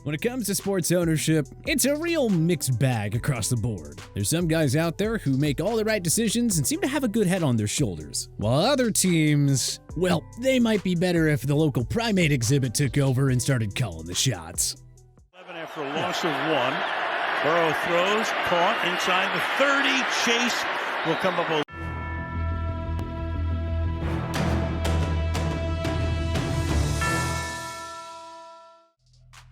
When it comes to sports ownership, it's a real mixed bag across the board. There's some guys out there who make all the right decisions and seem to have a good head on their shoulders, while other teams, well, they might be better if the local primate exhibit took over and started calling the shots. 11 after a loss of 1. Burrow throws, caught inside the 30. Chase will come up with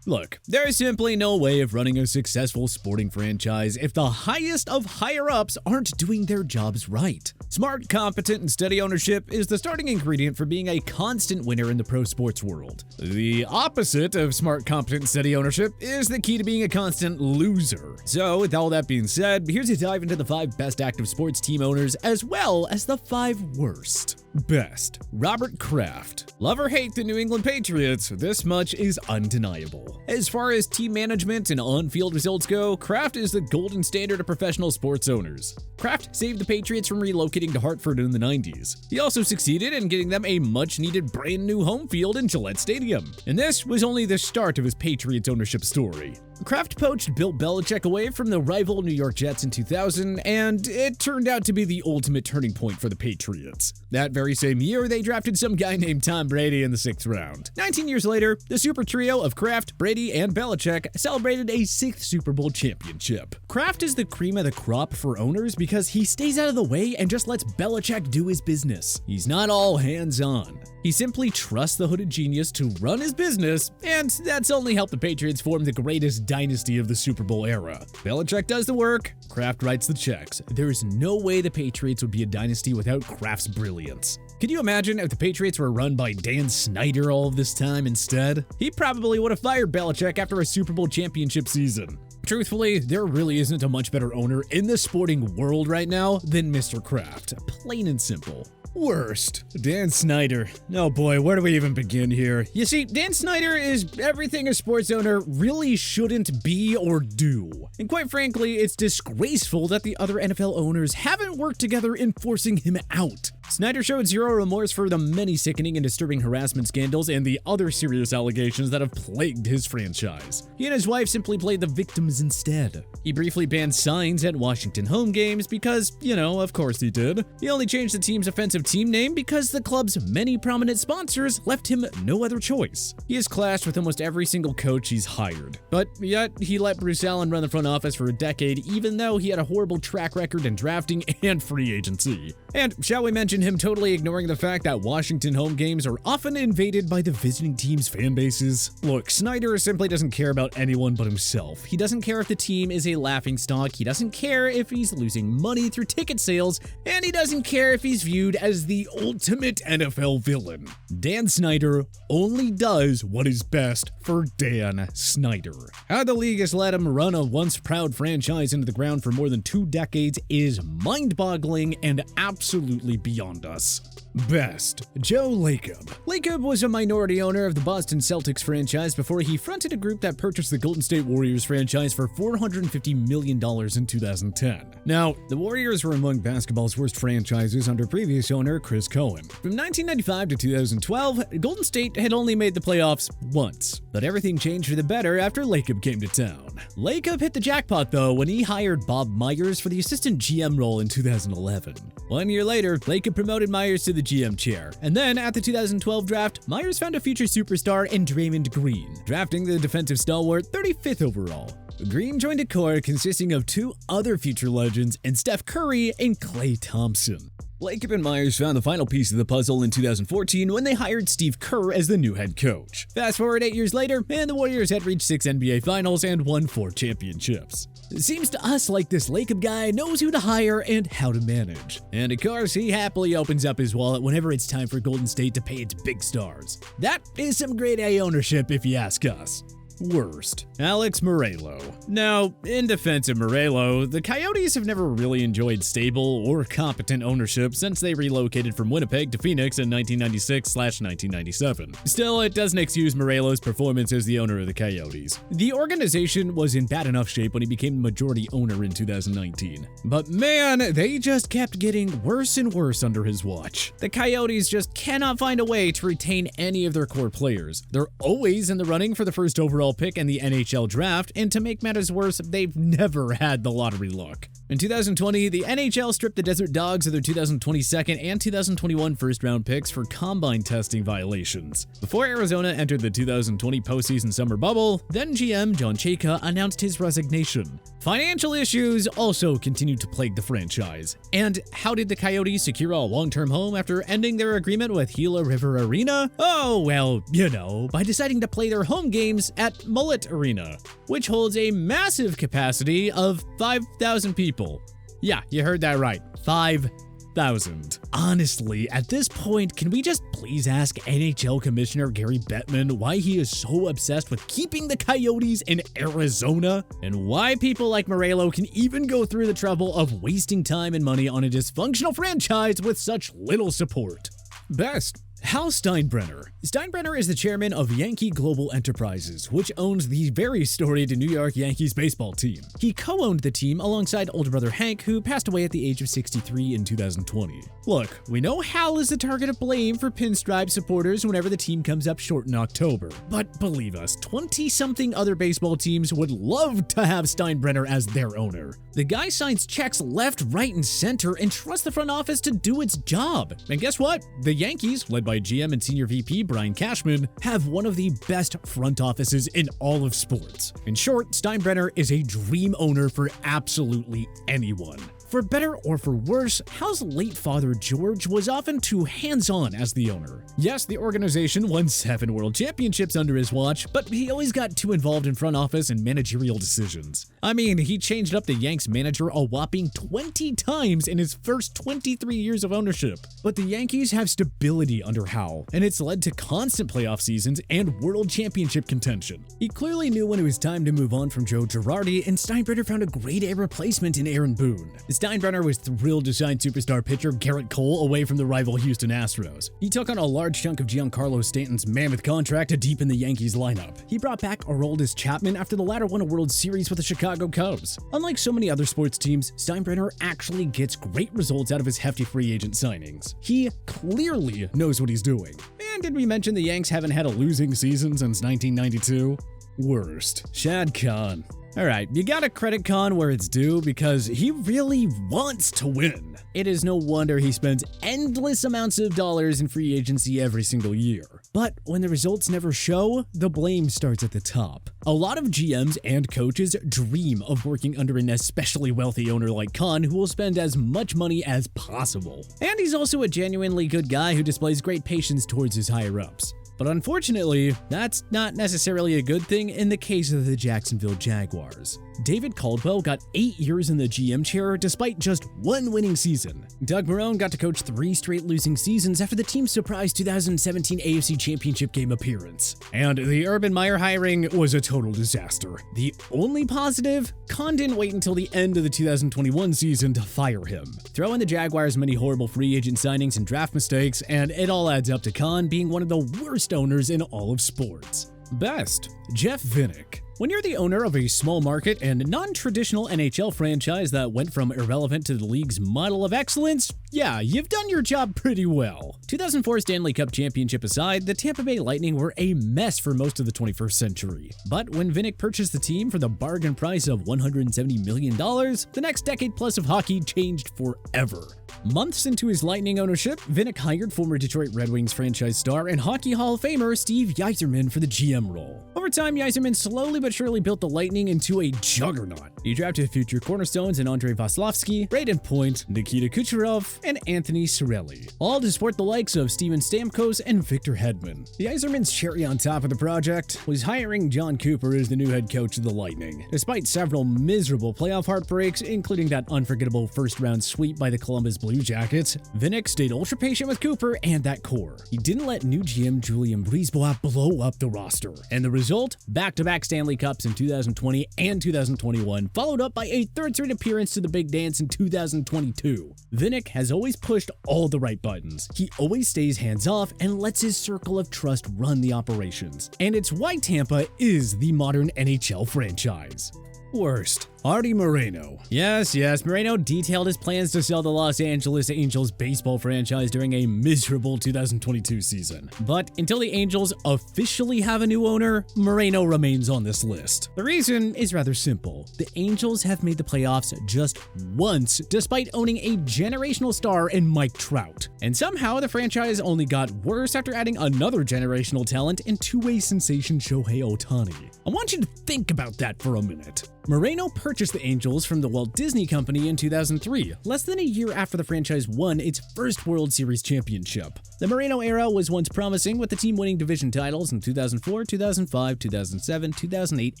Look, there is simply no way of running a successful sporting franchise if the highest of higher-ups aren't doing their jobs right. Smart, competent, and steady ownership is the starting ingredient for being a constant winner in the pro sports world. The opposite of smart, competent, and steady ownership is the key to being a constant loser. So, with all that being said, here's a dive into the 5 best active sports team owners as well as the 5 worst. Best. Robert Kraft. Love or hate the New England Patriots, this much is undeniable. As far as team management and on-field results go, Kraft is the golden standard of professional sports owners. Kraft saved the Patriots from relocating to Hartford in the 90s. He also succeeded in getting them a much-needed brand new home field in Gillette Stadium. And this was only the start of his Patriots ownership story. Kraft poached Bill Belichick away from the rival New York Jets in 2000, and it turned out to be the ultimate turning point for the Patriots. That very same year, they drafted some guy named Tom Brady in the 6th round. 19 years later, the super trio of Kraft, Brady, and Belichick celebrated a 6th Super Bowl championship. Kraft is the cream of the crop for owners because he stays out of the way and just lets Belichick do his business. He's not all hands-on. He simply trusts the hooded genius to run his business, and that's only helped the Patriots form the greatest dynasty of the Super Bowl era. Belichick does the work, Kraft writes the checks. There's no way the Patriots would be a dynasty without Kraft's brilliance. Could you imagine if the Patriots were run by Dan Snyder all of this time instead? He probably would have fired Belichick after a Super Bowl championship season. Truthfully, there really isn't a much better owner in the sporting world right now than Mr. Kraft. Plain and simple. Worst. Dan Snyder. Oh boy, where do we even begin here? You see, Dan Snyder is everything a sports owner really shouldn't be or do. And quite frankly, it's disgraceful that the other NFL owners haven't worked together in forcing him out. Snyder showed zero remorse for the many sickening and disturbing harassment scandals and the other serious allegations that have plagued his franchise. He and his wife simply played the victims instead. He briefly banned signs at Washington home games because, of course he did. He only changed the team's offensive team name because the club's many prominent sponsors left him no other choice. He has clashed with almost every single coach he's hired. But yet, he let Bruce Allen run the front office for a decade even though he had a horrible track record in drafting and free agency. And shall we mention him totally ignoring the fact that Washington home games are often invaded by the visiting team's fan bases? Look, Snyder simply doesn't care about anyone but himself. He doesn't care if the team is a laughingstock, he doesn't care if he's losing money through ticket sales, and he doesn't care if he's viewed as the ultimate NFL villain. Dan Snyder only does what is best for Dan Snyder. How the league has let him run a once proud franchise into the ground for more than 2 decades is mind-boggling and absolutely beyond us. Best. Joe Lacob. Lacob was a minority owner of the Boston Celtics franchise before he fronted a group that purchased the Golden State Warriors franchise for $450 million in 2010. Now, the Warriors were among basketball's worst franchises under previous owner Chris Cohen. From 1995 to 2012, Golden State had only made the playoffs once, but everything changed for the better after Lacob came to town. Lacob hit the jackpot though when he hired Bob Myers for the assistant GM role in 2011. 1 year later, Lacob promoted Myers to the GM chair, and then at the 2012 draft, Myers found a future superstar in Draymond Green, drafting the defensive stalwart 35th overall. Green joined a core consisting of 2 other future legends in Steph Curry and Klay Thompson. Lacob and Myers found the final piece of the puzzle in 2014 when they hired Steve Kerr as the new head coach. Fast forward 8 years later, and the Warriors had reached 6 NBA finals and won 4 championships. It seems to us like this Lacob guy knows who to hire and how to manage. And of course, he happily opens up his wallet whenever it's time for Golden State to pay its big stars. That is some grade A ownership if you ask us. Worst. Alex Meruelo. Now, in defense of Meruelo, the Coyotes have never really enjoyed stable or competent ownership since they relocated from Winnipeg to Phoenix in 1996/1997. Still, it doesn't excuse Meruelo's performance as the owner of the Coyotes. The organization was in bad enough shape when he became the majority owner in 2019. But man, they just kept getting worse and worse under his watch. The Coyotes just cannot find a way to retain any of their core players. They're always in the running for the first overall overall pick in the NHL draft, and to make matters worse, they've never had the lottery luck. In 2020, the NHL stripped the Desert Dogs of their 2022 and 2021 first-round picks for combine testing violations. Before Arizona entered the 2020 postseason summer bubble, then GM John Chayka announced his resignation. Financial issues also continued to plague the franchise. And how did the Coyotes secure a long-term home after ending their agreement with Gila River Arena? Oh, well, you know, by deciding to play their home games at Mullet Arena, which holds a massive capacity of 5,000 people. Yeah, you heard that right. 5,000. Honestly, at this point, can we just please ask NHL Commissioner Gary Bettman why he is so obsessed with keeping the Coyotes in Arizona? And why people like Meruelo can even go through the trouble of wasting time and money on a dysfunctional franchise with such little support? Best. Hal Steinbrenner. Steinbrenner is the chairman of Yankee Global Enterprises, which owns the very storied New York Yankees baseball team. He co-owned the team alongside older brother Hank, who passed away at the age of 63 in 2020. Look, we know Hal is the target of blame for pinstripe supporters whenever the team comes up short in October. But believe us, 20-something other baseball teams would love to have Steinbrenner as their owner. The guy signs checks left, right, and center and trusts the front office to do its job. And guess what? The Yankees, led by GM and Senior VP Brian Cashman, have one of the best front offices in all of sports. In short, Steinbrenner is a dream owner for absolutely anyone. For better or for worse, Hal's late father George was often too hands-on as the owner. Yes, the organization won 7 world championships under his watch, but he always got too involved in front office and managerial decisions. I mean, he changed up the Yanks manager a whopping 20 times in his first 23 years of ownership. But the Yankees have stability under Hal, and it's led to constant playoff seasons and world championship contention. He clearly knew when it was time to move on from Joe Girardi, and Steinbrenner found a grade A replacement in Aaron Boone. Steinbrenner was thrilled to sign superstar pitcher Garrett Cole away from the rival Houston Astros. He took on a large chunk of Giancarlo Stanton's mammoth contract to deepen the Yankees lineup. He brought back Aroldis Chapman after the latter won a World Series with the Chicago Cubs. Unlike so many other sports teams, Steinbrenner actually gets great results out of his hefty free agent signings. He clearly knows what he's doing. And did we mention the Yanks haven't had a losing season since 1992? Worst. Shahid Khan. Alright, you gotta credit Khan where it's due because he really wants to win. It is no wonder he spends endless amounts of dollars in free agency every single year. But when the results never show, the blame starts at the top. A lot of GMs and coaches dream of working under an especially wealthy owner like Khan who will spend as much money as possible. And he's also a genuinely good guy who displays great patience towards his higher-ups. But unfortunately, that's not necessarily a good thing in the case of the Jacksonville Jaguars. David Caldwell got 8 years in the GM chair despite just 1 winning season. Doug Marrone got to coach 3 straight losing seasons after the team's surprise 2017 AFC Championship game appearance. And the Urban Meyer hiring was a total disaster. The only positive? Khan didn't wait until the end of the 2021 season to fire him. Throw in the Jaguars' many horrible free agent signings and draft mistakes, and it all adds up to Khan being one of the worst owners in all of sports. Best. Jeff Vinik. When you're the owner of a small market and non-traditional NHL franchise that went from irrelevant to the league's model of excellence, yeah, you've done your job pretty well. 2004 Stanley Cup championship aside, the Tampa Bay Lightning were a mess for most of the 21st century. But when Vinik purchased the team for the bargain price of $170 million, the next decade plus of hockey changed forever. Months into his Lightning ownership, Vinik hired former Detroit Red Wings franchise star and Hockey Hall of Famer Steve Yzerman for the GM role. Over time, Yzerman slowly but surely built the Lightning into a juggernaut. He drafted future cornerstones in Andrei Vasilevsky, Braden Point, Nikita Kucherov, and Anthony Cirelli, all to support the likes of Steven Stamkos and Victor Hedman. The Yzerman's cherry on top of the project was hiring John Cooper as the new head coach of the Lightning. Despite several miserable playoff heartbreaks, including that unforgettable first-round sweep by the Columbus Blue Jackets, Vinik stayed ultra patient with Cooper and that core. He didn't let new GM Julien Brisebois blow up the roster. And the result? Back-to-back Stanley Cups in 2020 and 2021, followed up by a third straight appearance to the Big Dance in 2022. Vinik has always pushed all the right buttons. He always stays hands-off and lets his circle of trust run the operations. And it's why Tampa is the modern NHL franchise. Worst. Arte Moreno. Yes, Moreno detailed his plans to sell the Los Angeles Angels baseball franchise during a miserable 2022 season. But until the Angels officially have a new owner, Moreno remains on this list. The reason is rather simple. The Angels have made the playoffs just once, despite owning a generational star in Mike Trout. And somehow the franchise only got worse after adding another generational talent in two-way sensation Shohei Ohtani. I want you to think about that for a minute. Moreno purchased the Angels from the Walt Disney Company in 2003, less than a year after the franchise won its first World Series championship. The Moreno era was once promising, with the team winning division titles in 2004, 2005, 2007, 2008,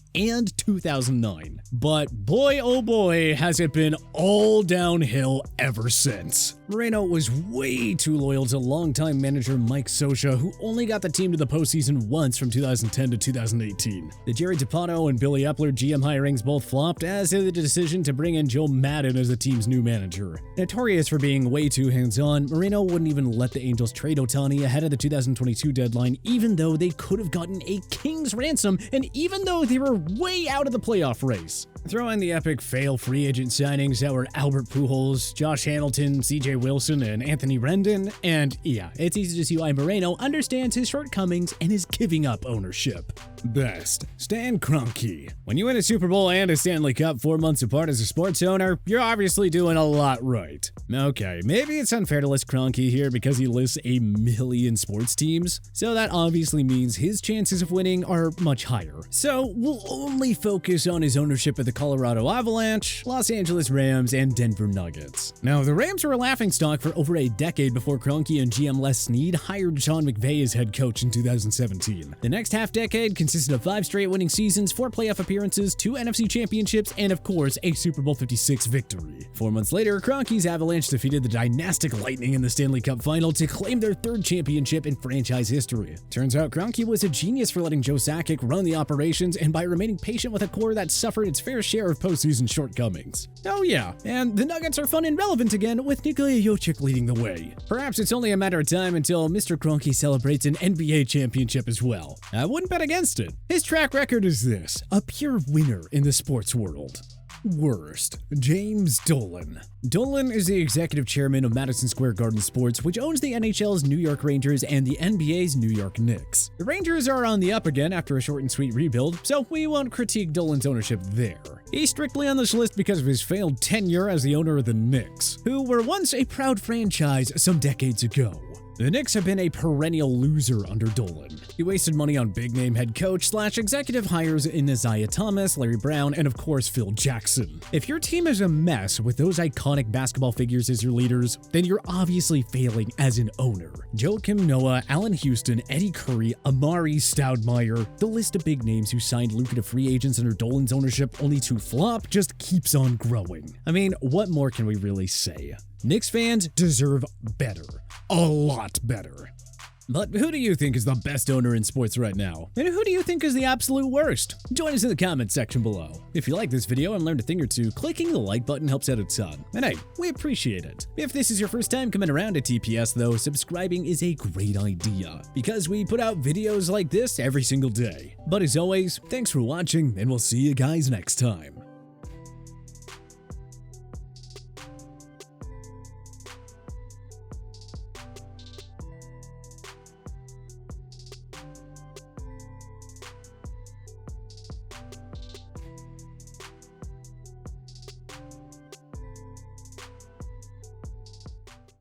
and 2009. But boy oh boy has it been all downhill ever since. Moreno was way too loyal to longtime manager Mike Scioscia, who only got the team to the postseason once from 2010 to 2018. The Jerry Dipoto and Billy Epler GM hirings both flopped, as did the decision to bring in Joe Madden as the team's new manager. Notorious for being way too hands-on, Moreno wouldn't even let the Angels trade Ohtani ahead of the 2022 deadline, even though they could have gotten a king's ransom and even though they were way out of the playoff race. Throw in the epic fail free agent signings that were Albert Pujols, Josh Hamilton, CJ Wilson, and Anthony Rendon, and yeah, it's easy to see why Moreno understands his shortcomings and is giving up ownership. Best, Stan Kroenke. When you win a Super Bowl and a Stanley Cup 4 months apart as a sports owner, you're obviously doing a lot right. Okay, maybe it's unfair to list Kroenke here because he lists a million sports teams, so that obviously means his chances of winning are much higher. So we'll only focus on his ownership of the Colorado Avalanche, Los Angeles Rams, and Denver Nuggets. Now, the Rams were a laughingstock for over a decade before Kroenke and GM Les Snead hired Sean McVay as head coach in 2017. The next half-decade consisted of 5 straight winning seasons, 4 playoff appearances, 2 NFC championships, and of course, a Super Bowl 56 victory. 4 months later, Kroenke's Avalanche defeated the dynastic Lightning in the Stanley Cup final to claim their 3rd championship in franchise history. Turns out Kroenke was a genius for letting Joe Sakic run the operations and by remaining patient with a core that suffered its fair share of postseason shortcomings. Oh yeah, and the Nuggets are fun and relevant again, with Nikola Jokic leading the way. Perhaps it's only a matter of time until Mr. Kroenke celebrates an NBA championship as well. I wouldn't bet against it. His track record is this: a pure winner in the sports world. Worst, James Dolan. Dolan is the executive chairman of Madison Square Garden Sports, which owns the NHL's New York Rangers and the NBA's New York Knicks. The Rangers are on the up again after a short and sweet rebuild, so we won't critique Dolan's ownership there. He's strictly on this list because of his failed tenure as the owner of the Knicks, who were once a proud franchise some decades ago. The Knicks have been a perennial loser under Dolan. He wasted money on big-name head coach/executive hires in Isaiah Thomas, Larry Brown, and of course Phil Jackson. If your team is a mess with those iconic basketball figures as your leaders, then you're obviously failing as an owner. Joakim Noah, Allen Houston, Eddie Curry, Amari Stoudemire, the list of big names who signed lucrative free agents under Dolan's ownership only to flop just keeps on growing. I mean, what more can we really say? Knicks fans deserve better. A lot better. But who do you think is the best owner in sports right now? And who do you think is the absolute worst? Join us in the comments section below. If you like this video and learned a thing or two, clicking the like button helps out a ton. And hey, we appreciate it. If this is your first time coming around to TPS though, subscribing is a great idea, because we put out videos like this every single day. But as always, thanks for watching, and we'll see you guys next time.